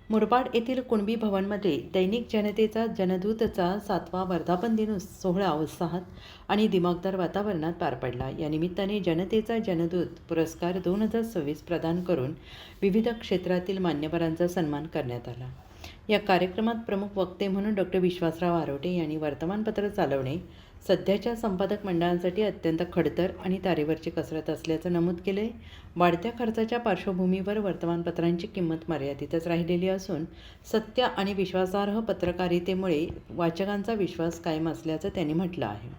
मुरबाड येथील कुणबी भवनमध्ये दैनिक जनतेचा जनदूतचा 7वा वर्धापन दिन सोहळा उत्साहात आणि दिमागदार वातावरणात पार पडला। या निमित्ताने जनतेचा जनदूत पुरस्कार 2026 प्रदान करून विविध क्षेत्रातील मान्यवरांचा सन्मान करण्यात आला। या कार्यक्रमात प्रमुख वक्ते म्हणून डॉ. विश्वासराव आरोटे यांनी वर्तमानपत्र चालवणे सध्याच्या संपादक मंडळांसाठी अत्यंत खडतर आणि तारेवरची कसरत असल्याचं नमूद केले। वाढत्या खर्चाच्या पार्श्वभूमीवर वर्तमानपत्रांची किंमत मर्यादितच राहिलेली असून सत्य आणि विश्वासार्ह पत्रकारितेमुळे वाचकांचा विश्वास कायम असल्याचं त्यांनी म्हटलं आहे।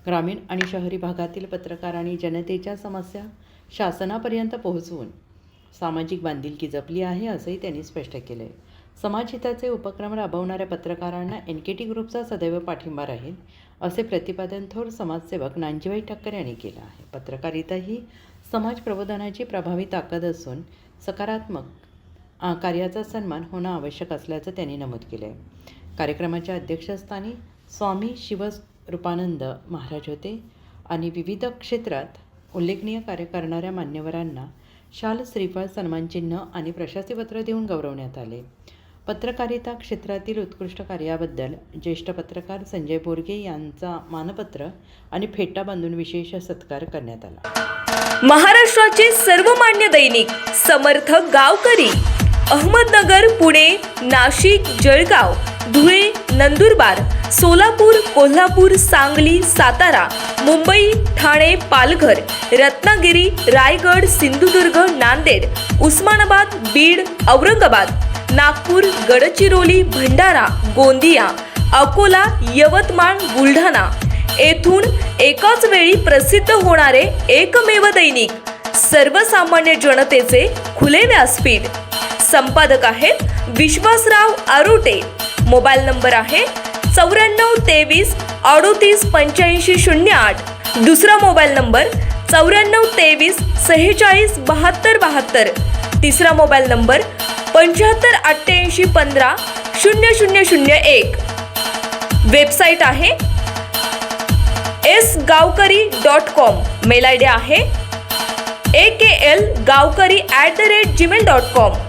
ग्रामीण आणि शहरी भागातील पत्रकारांनी जनतेच्या समस्या शासनापर्यंत पोहोचवून सामाजिक बांधिलकी जपली आहे असंही त्यांनी स्पष्ट केले। समाजहिताचे उपक्रम राबवणाऱ्या पत्रकारांना NKT ग्रुपचा सदैव पाठिंबा राहील असे प्रतिपादन थोर समाजसेवक नांजीबाई ठक्कर यांनी केलं आहे। पत्रकारिता ही समाज प्रबोधनाची प्रभावी ताकद असून सकारात्मक कार्याचा सन्मान होणं आवश्यक असल्याचं त्यांनी नमूद केलं आहे। कार्यक्रमाच्या अध्यक्षस्थानी स्वामी शिवरूपानंद महाराज होते आणि विविध क्षेत्रात उल्लेखनीय कार्य करणाऱ्या मान्यवरांना शाल, श्रीफळ, सन्मानचिन्ह आणि प्रशस्तीपत्र देऊन गौरवण्यात आले। पत्रकारिता क्षेत्रातील उत्कृष्ट कार्याबद्दल ज्येष्ठ पत्रकार संजय बोरगे यांचा मानपत्र आणि फेटा बांधून विशेष सत्कार करण्यात आला। महाराष्ट्राचे सर्वमान्य दैनिक समर्थ गावकरी अहमदनगर, पुणे, नाशिक, जळगाव, धुळे, नंदुरबार, सोलापूर, कोल्हापूर, सांगली, सातारा, मुंबई, ठाणे, पालघर, रत्नागिरी, रायगड, सिंधुदुर्ग, नांदेड, उस्मानाबाद, बीड, औरंगाबाद, नागपूर, गडचिरोली, भंडारा, गोंदिया, अकोला, यवतमाळ, बुलढाणा येथून एकाच वेळी प्रसिद्ध होणारे एकमेव दैनिक, सर्वसामान्य जनतेचे खुले व्यासपीठ। संपादक आहेत विश्वासराव आरोटे। मोबाईल नंबर आहे 9423 38 85 08। दुसरा मोबाईल नंबर 9423 46 72 72। तिसरा मोबाईल नंबर 75 88 15 0001। वेबसाईट आहे sgavkari.com। मेल आयडी आहे aklgavkari@gmail.com।